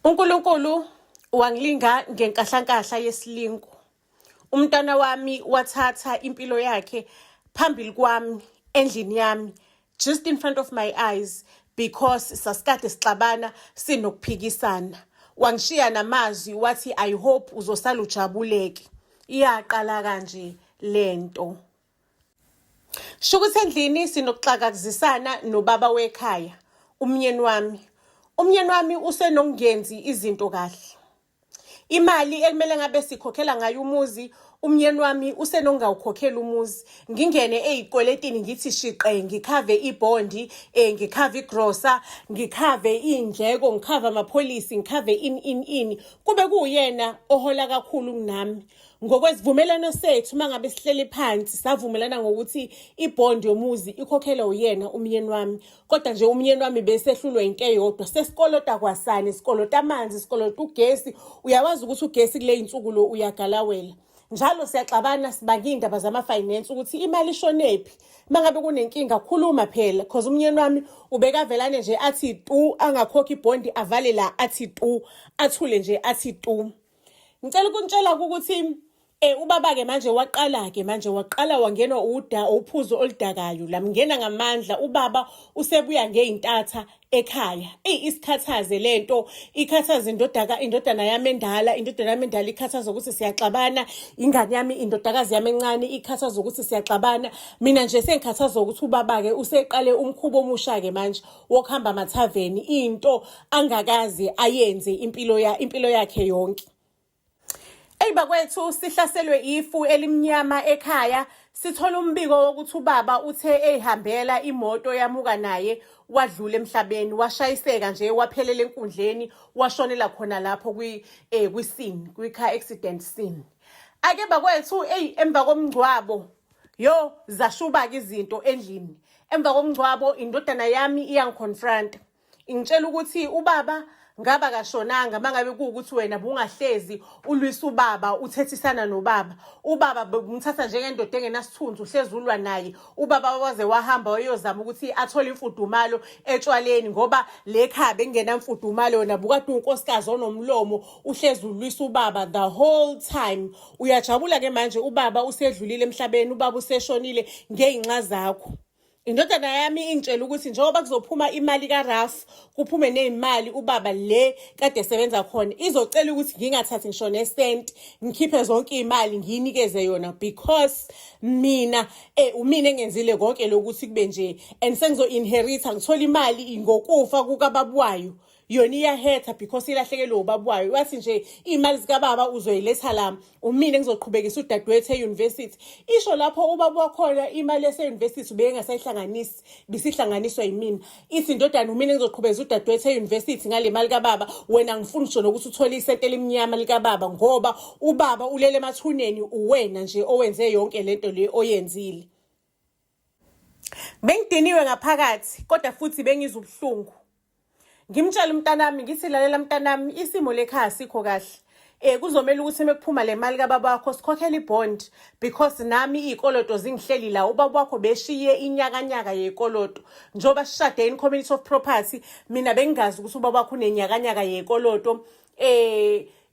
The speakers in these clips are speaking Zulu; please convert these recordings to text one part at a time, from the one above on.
uNkulunkulu wangilinga ngenkahlankahla yesilingo. Umntwana wami wathatha impilo yakhe phambili kwami endlini yami, just in front of my eyes, because sasikade sixabana sinokuphikisana. Wangishiya namazwi wathi I hope uzosala ujabuleke. Iyaqala kanje lento. Shukuthi endlini sinokuxakazisana nobaba wekhaya, umyeni wami. Umyeni wami usenokungenzi izinto kahle. Imali ekumele ngabe sikhokhela ngayo umuzi, umyeni wami usenongawukhokhela umuzi. Ngingene ey'kweletini ngithi shiqe, ngikhave ibondi, ngikhave igrosa, ngikhave iy'ndleko, ngikhave amapholisi, ngikhave ini. Kube kuyena ohola kakhulu kunami. Ngokwesivumelano sethu mangabe sihleli phansi savumelana ngokuthi ibondi yomuzi ikhokhelwa uyena umyeni wami. Kodwa nje umyeni wami besehlulwa into eyodwa, sesikolota kwasani, sikolota amanzi, sikolota ugesi. Uyawazi ukuthi ugesi kule insuku lo uyagalawela. Njalo siyaxabana sibanga iy'ndaba zama-finance ukuthi imali ishonephi. Mangabe kunenkinga khuluma phela, because umyeni wami ubekavelane nje athi tu angakhokhi ibondi avale la athi tu, athule nje athi tu. Ngicela ukuntshela ukuthi ubaba-ke manje waqala wangenwa uphuzo oludakayo. La mngena ngamandla, ubaba usebuya ngey'ntatha ekhaya. Isikhathaze lento, ikhathaze indodana yami endala, ikhathaza ukuthi siyaxabana, ingane yami, indodakazi yami encane ikhathaza ukuthi siyaxabana. Mina nje sengikhathaza ukuthi ubaba-ke useqale umkhubo omusha-ke manje wokuhamba amathaveni, into angakaze ayenze impilo yakhe yonke. Bakwethu sihlaselwe ifu elimnyama ekhaya, sithola umbiko wokuthi ubaba uthe ehambela imoto yamuka naye wadlula emhlabeni, washayiseka nje waphelela enkundleni, washonela khona lapho kwi-scene, kwi-car accident scene. Ake bakwethu emva komngcwabo zashuba-ke izinto endlini. Emva komngcwabo indodana yami iyangiconfront, ingitshela ukuthi ubaba ngaba kashonanga mangabe kuwukuthi wena bungahlezi ulwisa ubaba, uthethisana nobaba. Ubaba bengithatha njengendoda engenasithunzi, uhlezi ulwa naye. Ubaba waze wahamba wayozama ukuthi athole imfudumalo etshwaleni, ngoba le khaya bengenamfudumalo, wena bukade unkosikazi onomlomo, uhlezi ulwisa ubaba the whole time. Uyajabula-ke manje ubaba usedlulile emhlabeni, ubaba useshonile ngey'nxa zakho. Indodana yami ingitshela ukuthi njengoba kuzophuma imali kaRafu, kuphume ney'mali ubaba le kade esebenza khona, izocela ukuthi ngingathathi ngisho nesenti, ngikhiphe zonke iy'mali ngiyinikeze yona, because mina engenzile konke lokuthi kube nje, and sengizo-inheritha, ngithola imali ngokufa kukababu wayo. Yona iyahetha because ilahlekelwe ubaba wayo. Wathi nje iy'mali zikababa uzoyiletha la, umina engizoqhubekisa udadewethu e-university. Isho lapho ubaba wakhona imali ese-university ubengasayihlanganisi, bisihlanganiswa yimina. Ithi indodana umina engizoqhubekisa udadewethu e-university ngale mali kababa, wena ngifuni ngisho nokuthi uthole isenti elimnyama likababa, ngoba ubaba ulele emathuneni, uwena nje owenze yonke lento le oyenzile. Bengidiniwe ngaphakathi, kodwa futhi bengizwa ubuhlungu. Ngimtshela umntanami ngithi lalela mntanami, isimo lekhaya sikho kahle. Kuzomela ukuthi mekuphuma le mali kababa wakho sikhokhele ibond, because nami iy'koloto zingihleli la. Ubaba wakho beshiye inyakanyaka yekoloto. Njengoba sishade in community of property, mina bengingazi ukuthi ubaba wakho unenyakanyaka yekoloto.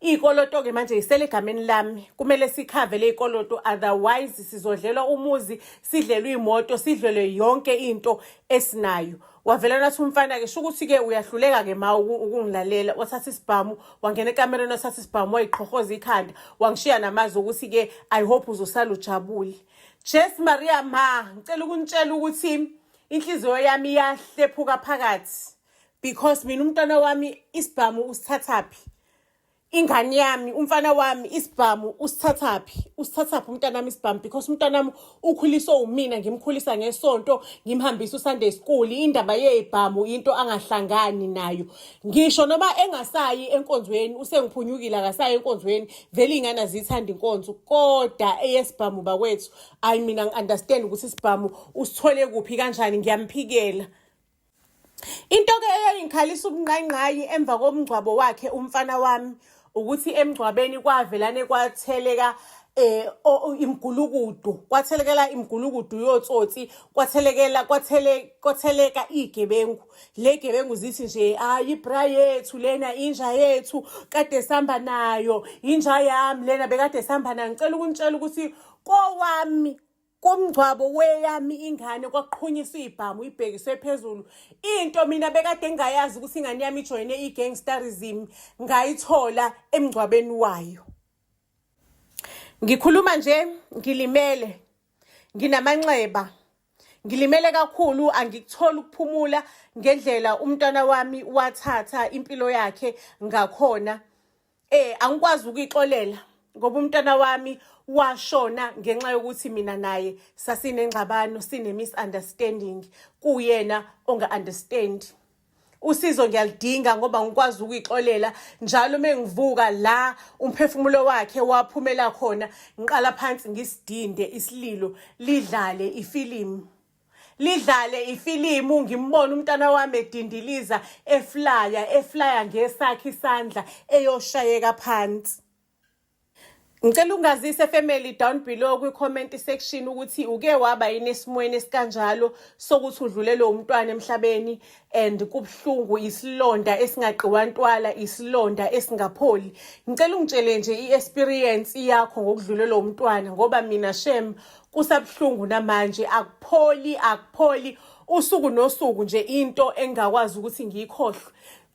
Iy'koloto-ke manje yisele egameni lami, kumele sikhave le y'koloto, otherwise sizodlelwa umuzi, sidlelwe iy'moto, sidlelwe yonke into esinayo. Wavela nathi umfana-ke, sho ukuthi-ke uyahluleka-ke ma ukungilalela. Wathatha isibhamu, wangena ekamereni wathatha isibhamu, wayiqhohoza ikhanda, wangishiya namazwi ukuthi-ke I hope uzosala ujabule. Jesu Maria ma, ngicela ukuntshela ukuthi inhliziyo yami iyahlephuka phakathi, because mina umntwana wami isibhamu usithathaphi. Ingane yami, umfana wami isibhamu usithathaphi umntana wami isibhamu, because umntana wami ukhuliswa umina, ngimkhulisa ngesonto, ngimhambisa uSunday school. Indaba yezibhamu into angahlangani nayo. Ngisho noma engasayi enkonzweni, usengiphunyukile akasayi enkonzweni, vele iy'ngane azithanda inkonzo, kodwa eyesibhamu bakwethu, mina ngi-understand ukuthi isibhamu usithole kuphi kanjani, ngiyamphikela. Into-ke eyayingikhalisa ubunqanqayi emva komngcwabo wakhe umfana wami, ukuthi emngcwabeni kwavelane kwatheleka imgulukudu, kwathelekela imgulukudu yotsotsi, kwatheleka igebengu. Le gebengu zithi nje ibra yethu lena, inja yethu kade sihamba nayo, inja yami lena bekade sihamba nayo. Ngicela ukunitshela ukuthi kowami kumgcwabo weyami ingane kwaqhunyiswa ibhamu ibhekiswe phezulu. Into mina bekade ngingayazi ukuthi ingane yami ijoyine igangsterism ngayithola emgcwabeni wayo. Ngikhuluma nje ngilimele, nginamanxeba, ngilimele kakhulu, angikutholi ukuphumula ngendlela umntwana wami wathatha impilo yakhe ngakhona. Angikwazi ukuyixolela ngoba umntwana wami washona ngenxa yokuthi mina naye sasinengxabano, sine-misunderstanding, kuyena onga-understand. Usizo ngiyalidinga ngoba ngikwazi ukuyixolela njalo mengivuka la umphefumulo wakhe waphumela khona, ngiqala phansi ngisidinde isililo lidlale ifilimu. Lidlale ifilimu, ngimbone umntana wami edindiliza eflya ngesakhe isandla eyoshayeka phansi. Ngicela ungazise family down below kwi-comment section ukuthi uke waba yini esimweni esikanjalo sokuthi udlulele umntwana emhlabeni and kubhlungu, isilonda esingaqhiwa ntwala, isilonda esingapholi. Ngicela ungitshele nje i-experience yakho ngokudlulela umntwana ngoba mina shem kusabhlungu namanje, akupholi usuku nosuku nje into engakwazi ukuthi ngiyikhohlwe.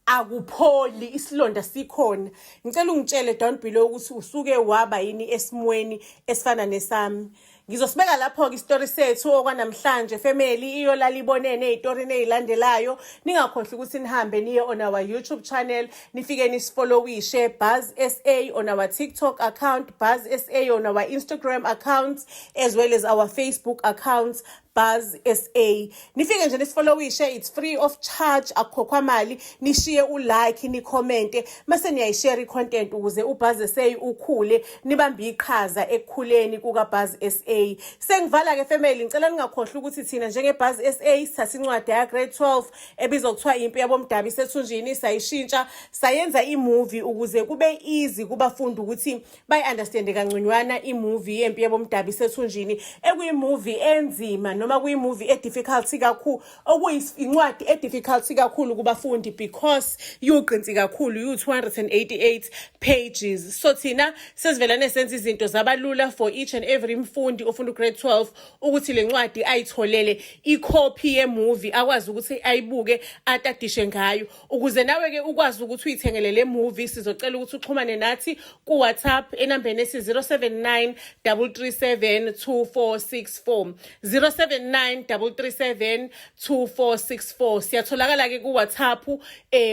Akupholi, isilonda sikhona. Ngicela ungitshele down below ukuthi usuke waba yini esimweni esifana nesami. Ngizosibeka lapho-ke isitori sethu okwanamhlanje family, iyolala ibonene ey'torini ey'landelayo. Ningakhohlwa ukuthi nihambe niye on our YouTube channel, nifike nisifollowishe Buzz SA on our TikTok account, Buzz SA on our Instagram accounts, as well as our Facebook accounts, Buzz SA. Nifike nje nisifollowishe, it's free of charge, akukhokhwa mali. Nishiye ulike, nikhomente, mase niyayishare i-content ukuze uBuzz SA ukhule, nibambe iqhaza ekukhuleni kuka Buzz SA. Sengivala-ke family, ngicela ningakhohlwa ukuthi thina njenge-Buzz SA sithatha incwadi ya grade 12 ebizwa kuthiwa Impi Yabomdabu Isethunjini, sayishintsha sayenza imovie ukuze kube easy kubafundi ukuthi bayi-understande kangconywana imovie yeMpi Yabomdabu Isethunjini, ekuyimovie enzima noma kuyimovie edifficult kakhulu, okuyincwadi edifficult kakhulu kubafundi because yuqinsi kakhulu, yu-288 pages. So thina sesivelane senza izinto zabalula for each and every mfundi ofunda grade 12 ukuthi le ncwadi ayitholele icopy yemovie, akwazi ukuthi ayibuke atadishe ngayo. Ukuze nawe-ke ukwazi ukuthi uyithengele le movie, sizocela ukuthi uxhumane nathi ku WhatsApp enambeni esi 079 337 2464 079 337 2464. Siyatholakala-ke ku WhatsApp,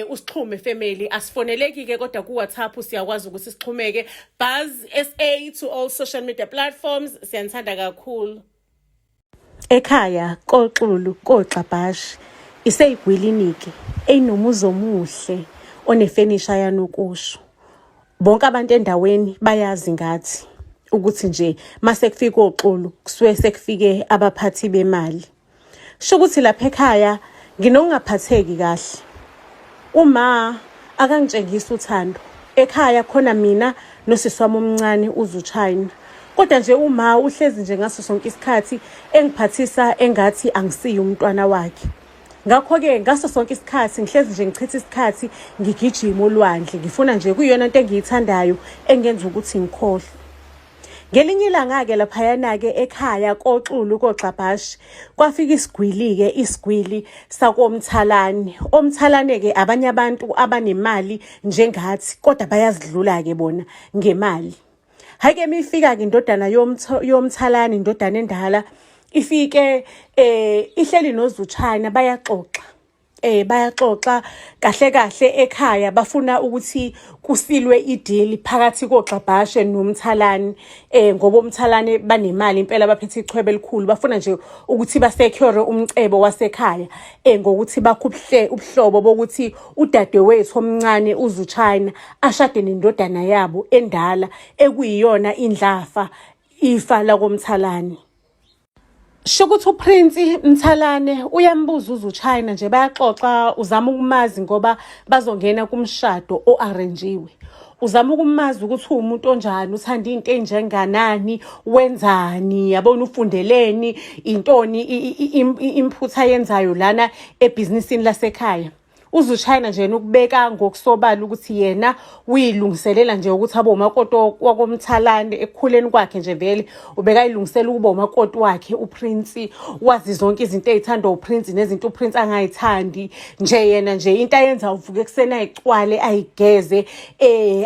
usixhume family, asifoneleki-ke kodwa ku WhatsApp siyakwazi ukuthi sixhumeke. Buzz SA to all social media platforms. Siyanthanda kakhulu. Ekhaya koXulu koXabhashi iseyigwiliniki eyinomuzi omuhle onefenisha yanokusho. Bonke abantu endaweni bayazi ngathi ukuthi nje mase kufika oXulu kusuke sekufike abaphathi bemali. Sho ukuthi lapha ekhaya nginokungaphatheki kahle. Uma akangitshengisa uthando ekhaya khona mina nosisi wami omncane uZuchina. Kodwa nje uma uhlezi nje ngaso sonke isikhathi engiphathisa engathi angisiyo umntwana wakhe. Ngakho-ke ngaso sonke isikhathi ngihlezi nje ngichitha isikhathi ngigijima olwandle, ngifuna nje kuyiyona into engiyithandayo engenza ukuthi ngikhohlwe. Ngelinye ilanga-ke laphayana-ke ekhaya koXulu koXabhashi kwafika isigwili sakoMthalane. OMthalane-ke abanye abantu abanemali njengathi kodwa bayazidlula-ke bona ngemali. Hake mifika-ke indodana yomThalane, indodana endala, ifike ihleli noZuchina bayaxoxa. Bayaxoxa kahle ekhaya, bafuna ukuthi kusilwe ideal phakathi koXabhashi noMthalane, ngoba uMthalane banemali impela, baphethe ichwebe elikhulu, bafuna nje ukuthi basecure umcebo wasekhaya, ngokuthi bakhuphe ubuhlobo bokuthi udadewethu omncane uZuchina ashade nendodana yabo endala ekuyiyona indlafa ifa lakoMthalane. Shokuthi uPrince Mthalane uyambuza uZuchina nje, bayaxoxa, uzama ukumazi ngoba bazongena kumshado oarrangiwe. uzama ukumazi ukuthi uwumuntu onjani, uthanda into enjenganani, wenzani, yabona ufundeleni, intoni input ayenzayo lana ebhizinisini lasekhaya. UZushayna nje ukubeka ngokusobala ukuthi yena uyilungiselela nje ukuthi abe umakoti wakoMthalane. Ekukhuleni kwakhe nje vele ubekayilungisela ukuba umakoti wakhe uPrince, wazi zonke izinto ezithandwa uPrince nezinto uPrince angayithandi. Nje yena nje into ayenza uvuka ekuseni ayicwale ayigeze,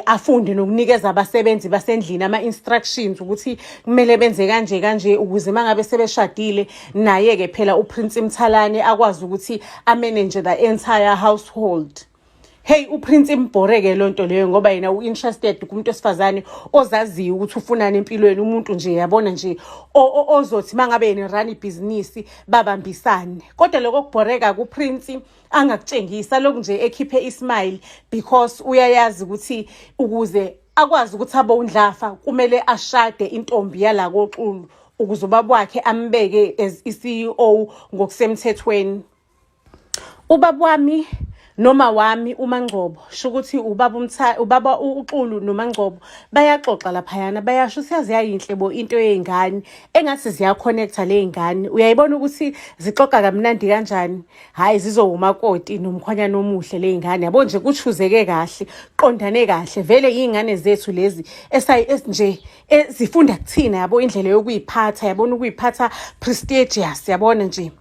afunde nokunikeza abasebenzi basendlini ama-instructions ukuthi kumele benze kanje kanje ukuze mangabe sebeshadile naye ke phela uPrince Mthalane akwazi ukuthi amanage the entire household. Hey, uPrince imbhoreke lonto leyo ngoba yena uinterested kumuntu wesifazane ozaziyo ukuthi ufunani empilweni, umuntu nje yabona nje ozothi mangabe yena run ibhizinisi babambisane. Kodwa lokho kubhoreka kuPrince angakutshengisa lokhu nje ekhiphe ismile because uyayazi ukuthi ukuze akwazi ukuthi abe undlafa kumele ashade intombi yala koXulu ukuze ubaba wakhe ambeke as iCEO ngokusemthethweni. Ubaba wami noma wami uMangcobo sho ukuthi ubaba uXulu noMangcobo bayaxoxa laphayana, bayasho siyazi yayinhle bo into yezingane engathi ziyaconnecta lezingane. Uyayibona ukuthi zixoxa kamnandi kanjani, hayi zizowumakoti nomkhwanyana omuhle lezingane, yabo nje kuchuzeke kahle, qondane kahle. Vele izingane zethu lezi nje zifunda kuthina, yabo indlela yokuyiphatha, yabona ukuyiphatha prestigious, yabona nje.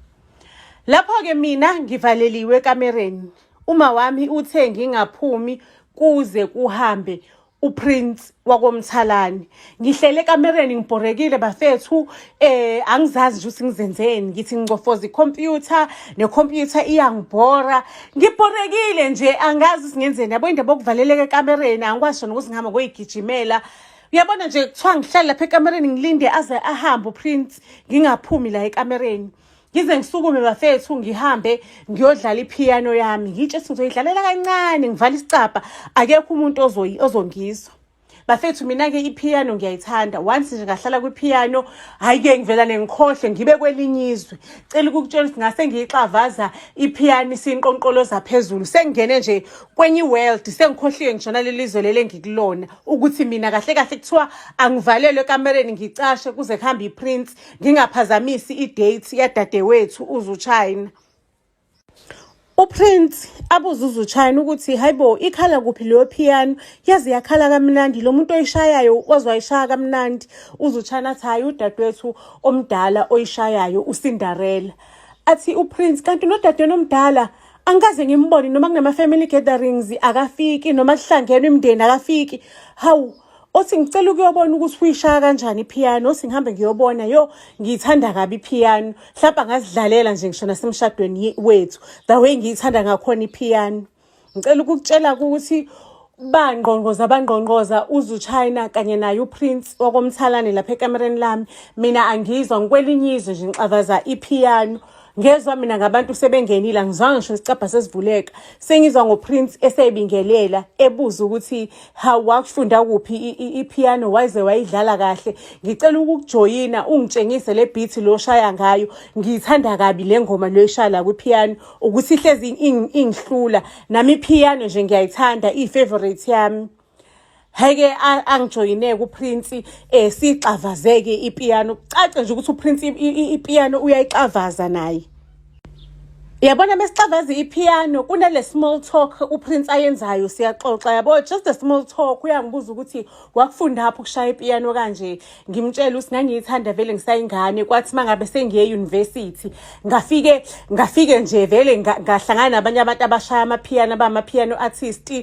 Lapho-ke mina ngivaleliwe ekamereni. Uma wami uthe ngingaphumi kuze kuhambe uPrince wakoMthalane. Ngihlele ekamereni ngibhorekile bafethu, angizazi nje ukuthi ngizenzeni, ngithi ngicofoza ikhompyutha nekhompyutha iyangibhora. Ngibhorekile nje angazi singenzeni, yabo indaba yokuvaleleka ekamereni angikwazi ukuthi ngihamba ngoyigijimela. Uyabona nje kuthiwa ngihlale lapha ekamereni ngilinde aze ahambe uPrince ngingaphumi la ekamereni. Ngize ngisukume bafethu ngihambe ngiyodlala ipiano yami, ngitshe ngizoyidlalela kancane ngivala isicapha, akekho umuntu ozongizwa. Bafethu mina-ke ipiano ngiyayithanda. Once nje ngahlala kwipiano, hayi-ke ngivela ngikhohle ngibe kwelinye izwe. Cela ukukutshela ukuthi ngase ngiyixavaza ipiano isiyinqonqoloza phezulu. Sengingene nje kwenye world, sengikhohliwe ngishona lelizwe lele ngikulona ukuthi mina kahle kahle kuthiwa angivalelwe ekamereni ngicashe kuze kuhambe iPrince ngingaphazamisi idate yadadewethu uZushayna. uPrince abuza uZushayna ukuthi hayibo ikhala kuphi leyo piano, yazi yakhala kamnandi, lo muntu oyishayayo wazwayishaya kamnandi. uZushayna athi hayi udadewethu omdala oyishayayo uCinderella. Athi uPrince kanti nodadewenu omdala angikaze ngimbone noma kunama family gatherings akafiki noma kuhlangenwe imndeni akafiki. Hawu othi ngicela ukuyobona ukuthi uyishaya kanjani ipiano, othi ngihambe ngiyobona, yo ngiyithanda kabi ipiano, mhlawumbe angazidlalela nje ngisho nasemshadweni wethu the way ngiyithanda ngakhona ipiano. Ngicela ukukutshela ukuthi bangqongqoza uZushayna kanye naye uPrince wakoMthalane lapha ekamereni lami. Mina angizwa ngikwelinye izwe nje ngixavaza ipiano. Ngezwe mina ngabantu sebengenile, angizwanga ngisho isicapha sesivuleka. Sengizwa ngoPrince esebingelela ebuza ukuthi hawu wakufunda kuphi ipiano waze wayidlala kahle. Ngicela ukukujoyina ungitshengise le beat lo shaya ngayo. Ngiyithanda kabi le ngoma lo ishaya la kwipiano ukuthi ihlezi ingihlula. Nami ipiano nje ngiyayithanda, ifavorite yami. Heke angijoyineke uPrince sixavazeke ipiano. Cace nje ukuthi uPrince ipiano uyayixavaza naye. Yabona mesixavaza ipiano kunale small talk uPrince ayenzayo, siyaxoxa yabo, just a small talk. Uyangibuza ukuthi wakufunda lapho ukushaya ipiano kanje. Ngimtshela ukuthi ngangiyithanda vele ngisayingane, kwathi mangabe sengiye university ngafike nje vele ngahlangana nabanye abantu abashaya amapiano abamapiano artist,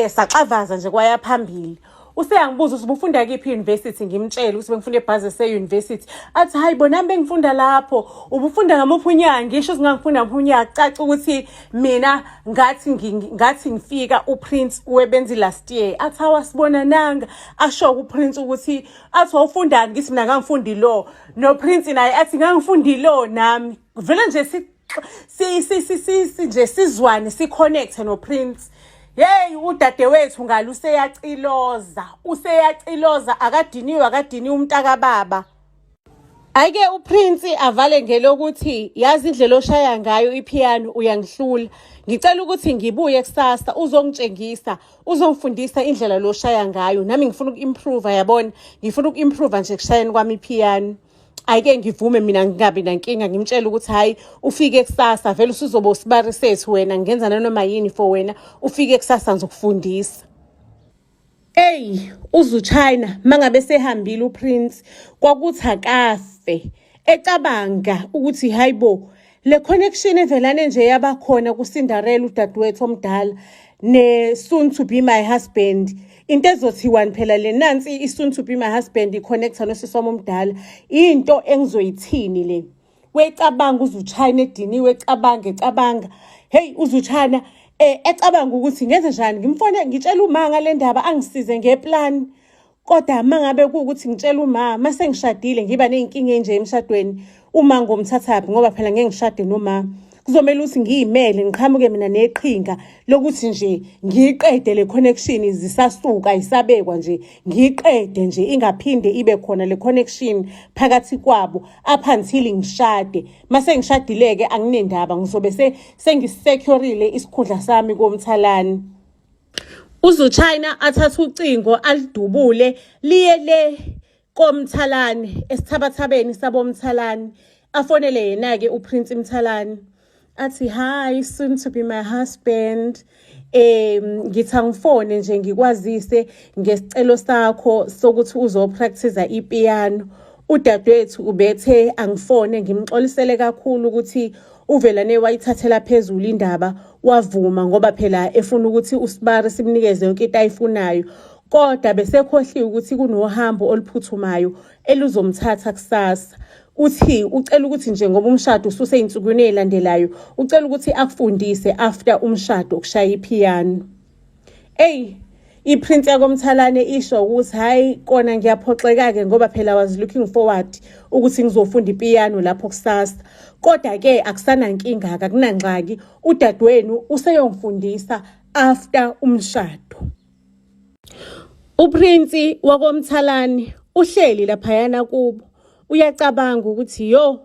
saxavaza nje kwaya phambili. Useyangibuza ukuthi ufunda kephi university, ngimtshela ukuthi bengifunda eBhazi University. Athi hayi bona bengifunda lapho. Ubufunda ngamuphi unyaka? Ngisho singangifunda ngaphi unyaka. Caca ukuthi mina ngathi ngifika uPrince webenzi last year. Athi awasibona nanga asho uPrince ukuthi athi wawufundani? Ngithi mina ngangifundi law. No Prince naye athi ngangifundi law nami. Vele nje nje sizwane siconnect no Prince. Hey udadewethu ngalo useyaciloza akadiniwe umntakababa. Ake uPrince avale ngelokuthi yazi indlela oshaya ngayo ipiano uyangihlula. Ngicela ukuthi ngibuye kusasa uzongitshengisa, uzongifundisa indlela loshaya ngayo. Nami ngifuna uku-improve yabona. Ngifuna uku-improve nje kushayeni kwami ipiano. Ayike ngivume mina ngingabi nankinga ngimtshela ukuthi hayi ufike kusasa vele usuzobe usibari sethu wena ngenza nanoma yini for wena ufike kusasa ngizokufundisa. Hey, uZuchina mangabe sehambile uPrince kwakuthi akafe ecabanga ukuthi hayibo le connection evelane nje yabakhona kuCinderella udadewethu omdala ne soon to be my husband into ezothiwani phela le nansi I soon to be my husband iconnecta nosisi wami omdala into engizoyithini le wecabanga uZuchina ediniwe ecabanga hey uZuchina ecabanga ukuthi ngenze njani ngimfone ngitshela uma ngale ndaba angisize ngeplan kodwa mangabe kuukuthi ngitshela uma mase ngishadile ngiba nezinkinga enje emshadweni uma ngomthathaphi ngoba phela ngeke ngishade noma kuzomela ukuthi ngiyimele ngiqhamuke mina neqhinga lokuthi nje ngiqede le connection zisasuka isabekwa nje ngiqede nje ingaphinde ibe khona le connection phakathi kwabo up until ngishade mase ngishadileke anginendaba ngizobe sengisecurile isikhundla sami komthalane. uZuchina athatha ucingo alidubule liye le komthalane esithabathabeni sabomthalane afonele yena ke uPrince Mthalane athi hi soon to be my husband ngithi angifone nje ngikwazise ngesicelo sakho sokuthi uzopractice ipiano udadewethu ubethe angifone ngimxolisele kakhulu ukuthi uvelane wayithathela phezulu indaba wavuma ngoba phela efuna ukuthi uSibari simnikeze yonke into ayifunayo kodwa besekhohliwe ukuthi kunohambo oluphuthumayo eluzomthatha kusasa uthi ucela ukuthi nje ngoba umshado ususe insukwini ezilandelayo ucela ukuthi akufundise after umshado ukushaya ipiano. iPrince yakomthalane isho ukuthi hayi kona ngiyaphoxeka ke ngoba phela was looking forward ukuthi ngizofunda ipiano lapho kusasa kodwa ke akusana inkinga akunangxaki udadewenu useyongifundisa after umshado. uPrince wakomthalane uhleli laphayana kubo uyacabanga ukuthi yo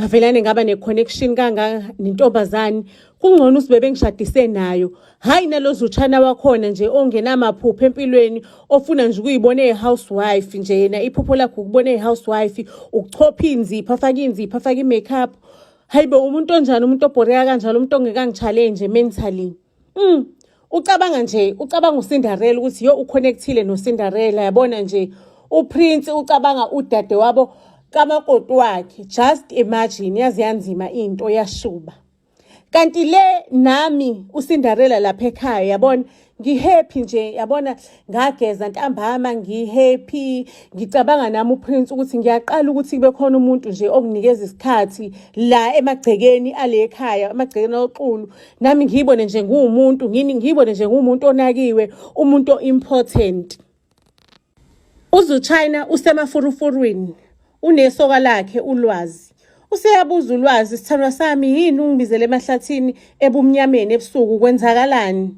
ngavelane ngaba neconnection kanga nentombazane kungcono usibebe ngishadise nayo hayi naloZuchina wakhona nje ongenamaphupho empilweni ofuna nje ukuyibona ehousewife nje yena iphupho lakho ukubona ehousewife ukuchopha inzipho afaka inzipho afaka imakeup hayibo umuntu onjani umuntu obhoreka kanjalo umuntu ongekangchallenge mentally ucabanga uCinderella ukuthi yo uconnectile noCinderella yabona nje uPrince ucabanga udade wabo kamakoti wakhe just imagine yazi yanzima into yashuba kanti le nami uCinderella lapha ekhaya yabona ngihappy nje yabona ngageza ntambama ngihappy ngicabanga nami uPrince ukuthi ngiyaqala ukuthi kube khona umuntu nje okunikeza isikhathi la emagcekeni ale ekhaya emagcekeni oxulu nami ngiyibone nje ngumuntu ngiyibone nje ngumuntu onakiwe umuntu important. uZuchina usemafurufurwini unesoka lakhe ulwazi useyabuza ulwazi sithandwa sami yini ungibizele emahlathini ebumnyameni ebusuku kwenzakalani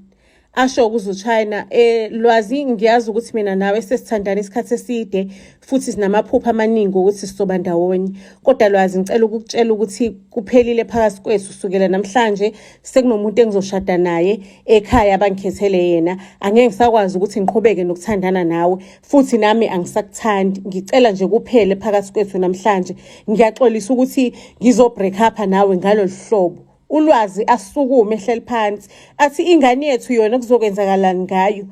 asho kuZuchina lwazi ngiyazi ukuthi mina nawe sesithandana isikhathi eside futhi sinamaphupho amaningi ukuthi sizoba ndawonye kodwa lwazi ngicela ukukutshela ukuthi kuphelile phakathi kwethu kusukela namhlanje sekunomuntu engizoshada naye ekhaya abangikhethele yena angeke ngisakwazi ukuthi ngiqhubeke nokuthandana nawe futhi nami angisakuthandi ngicela nje kuphele phakathi kwethu namhlanje ngiyaxolisa ukuthi ngizobreak up nawe ngalolu hlobo. Ulwazi asukume ehleli phansi athi ingane yethu yona kuzokwenzakalani ngayo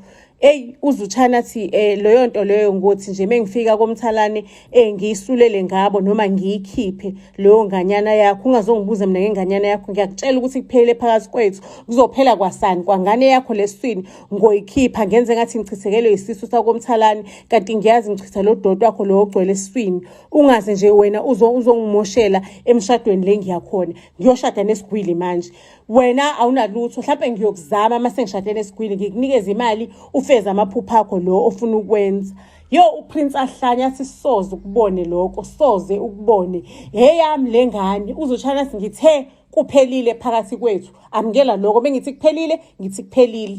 uZuchina athi leyo nto leyo ngothi nje mengifika komthalane ngiyisulele ngabo noma ngiyikhiphe leyo nganyana yakho ungazongibuza mina ngenganyana yakho ngiyakutshela ukuthi kuphele phakathi kwethu kuzophela kwasani kwangane yakho leswini ngoyikhipha ngenze ngathi ngichithekelwe isisu sakomthalane kanti ngiyazi ngichitha lo dodwa wakho lo ogcwele eswini ungaze nje wena uzongimoshela emshadweni le ngiyakhona ngiyoshada nesigwili manje wena awunalutho mhlawumbe ngiyokuzama mase ngishadene nesigwili ngikunikeza imali ufeza amaphupho akho lo ofuna ukwenza. Yo uPrince ahlanya athi soze ukubone lokho soze ukubone yeyami lengane uZuchina singithe kuphelile phakathi kwethu amukela lokho bengithi kuphelile ngithi kuphelile.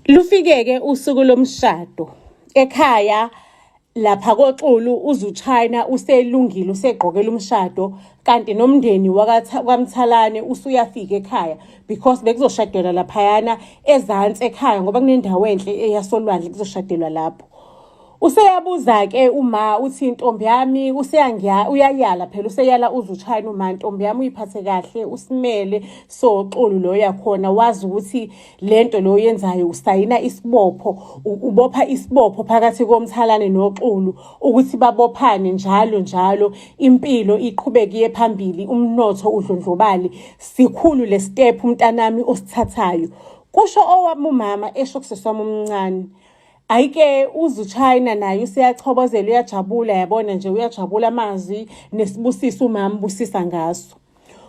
Lufike ke usuku lomshado ekhaya lapha koXulu uZuchina uselungile usegqokela umshado kanti nomndeni kwaMthalane usuyafika ekhaya because bekuzoshadelwa laphayana ezantsi ekhaya ngoba kunendawo enhle eyasolwandle kuzoshadelwa lapho. Useyabuza-ke uma uthi ntombi yami uyayala phela useyala uZuchina uma ntombi yami uyiphathe kahle usimele soXulu lo yakhona wazi ukuthi lento lo yenzayo usayina isibopho ubopha isibopho phakathi koMthalane noXulu ukuthi babophane njalo impilo iqhubeke iye phambili umnotho udlondlobale sikhulu le step umntanami osithathayo kusho owami umama esho kuseswami omncane. Ayike uZuchina naye useyachobozela uyajabula yabona nje uyajabula amazwi nesibusiso umama busisa ngaso.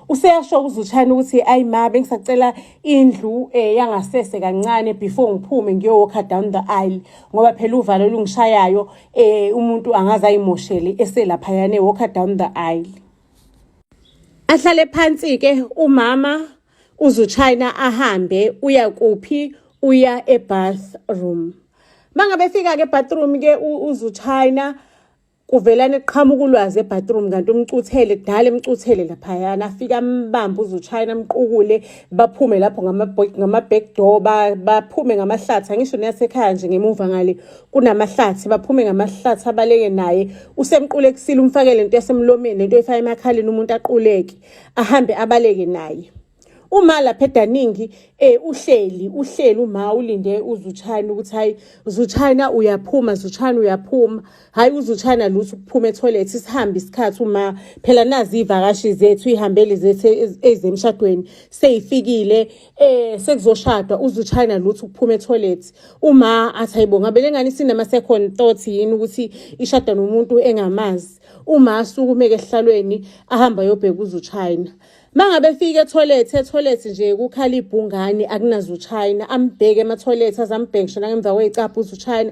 Useyasho uZuchina ukuthi ayi ma bengisacela indlu yangasese kancane before ngiphume ngiyowalk down the aisle ngoba phela uvalo lungishayayo umuntu angaze ayimoshele eselapha yana walk down the aisle. Ahlale phansi ke umama uZuchina ahambe uya kuphi uya ebathroom. Mangabe fika ke bathroom ke uZuchina kuvelana eqhamuka ulwazi ebathroom kanti umcuthele kudala emcuthele laphayana afika ambamba uZuchina amqukule baphume lapho ngama-back door baphume ngamahlathi angisho neyasekhaya nje ngemuva ngale kunamahlathi baphume ngamahlathi abaleke naye usemqule kusile umfakele lento yasemlomeni lento efaka emakhaleni umuntu aquleke ahambe abaleke naye. Uma lapha edaningi uhleli uma ulinde uZuchina ukuthi hayi Zuchina uyaphuma hayi uZuchina lutho ukuphuma etoilet sihambe isikhathi uma phela nazi ivakashi zethu ihambele zethu ezemshadweni seyifikile sekuzoshadwa uZuchina lutho ukuphuma etoilet uma athi hayibonga belengani sinama second thought yini ukuthi ishada nomuntu engamazi uma sukumeke ehlalweni ahamba yobheka uZuchina. Mangabe fika etoilet nje kukhala ibhungane akunaZuchina ambheke ema-toilet azambhekisha nangemva kwecapha uZuchina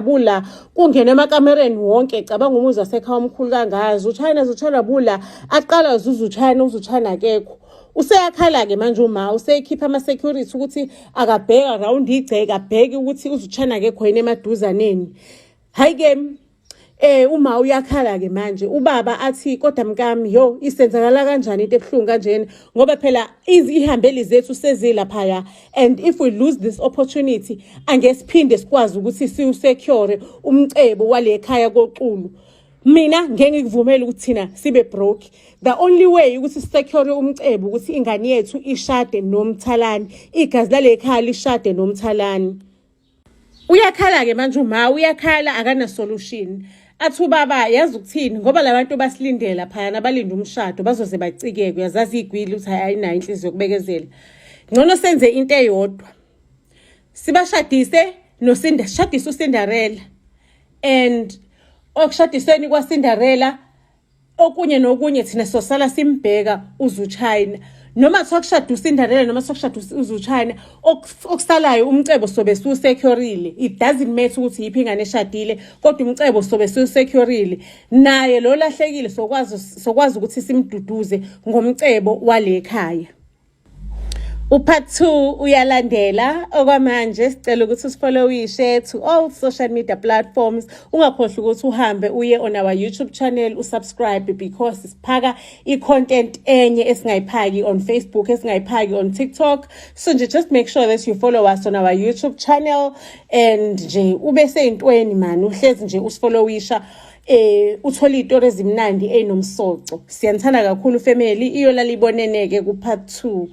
bula kungena emakamereni wonke cabanga umuzi wasekhaya omkhulu kangaka Zuchina bula aqala uZuchina akekho. Useyakhala-ke manje uma useyikhipha ama-security ukuthi akabheka around igceke abheke ukuthi uZuchina akekho yini emaduzaneni. Hayi-ke uma uyakhala-ke manje ubaba athi kodwa mkami isenzakala kanjani into ebuhlungu kanjena ngoba phela ihambeli zethu sezilaphaya and if we lose this opportunity angesiphinde sikwazi ukuthi siwusecure umcebo wale ekhaya koXulu. Mina ngeke ngikuvumele ukuthi thina sibe broke. The only way ukuthi sisecure umcebo ukuthi ingane yethu ishade noMthalane igazi lale ekhaya lishade noMthalane. Uyakhala-ke manje uma uyakhala akana solution. Athi ubaba yazi ukuthini ngoba labantu basilindela phayana balinde umshado bazoze bacikeke uyazazi igwili ukuthi ayinayo inhliziyo yokubekezela. Ngcono senze into eyodwa. Sibashadise shadise uCinderella and okushadisweni kwaCinderella okunye nokunye thina sosala simbheka uZuchina. Noma sokushada uCinderella noma sokushada uZuchina okusalayo umcebo sobe siwusecurile. It doesn't matter ukuthi yiphi ingane eshadile kodwa umcebo sobe siwusecurile naye lo lahlekile sokwazi ukuthi simduduze ngomcebo wale ekhaya. Part 2 uyalandela okwamanje sicela ukuthi usifollowishe to all social media platforms ungakhohlwa ukuthi uhambe uye on our YouTube channel usubscribe because siphaka icontent enye esingayiphaki on Facebook esingayiphaki on TikTok so just make sure that you follow us on our YouTube channel and nje ube seyintweni man uhlezi nje usifollowisha uthola izitori ezimnandi ezinomsoco siyanthanda kakhulu family iyolala iboneneke ku part 2.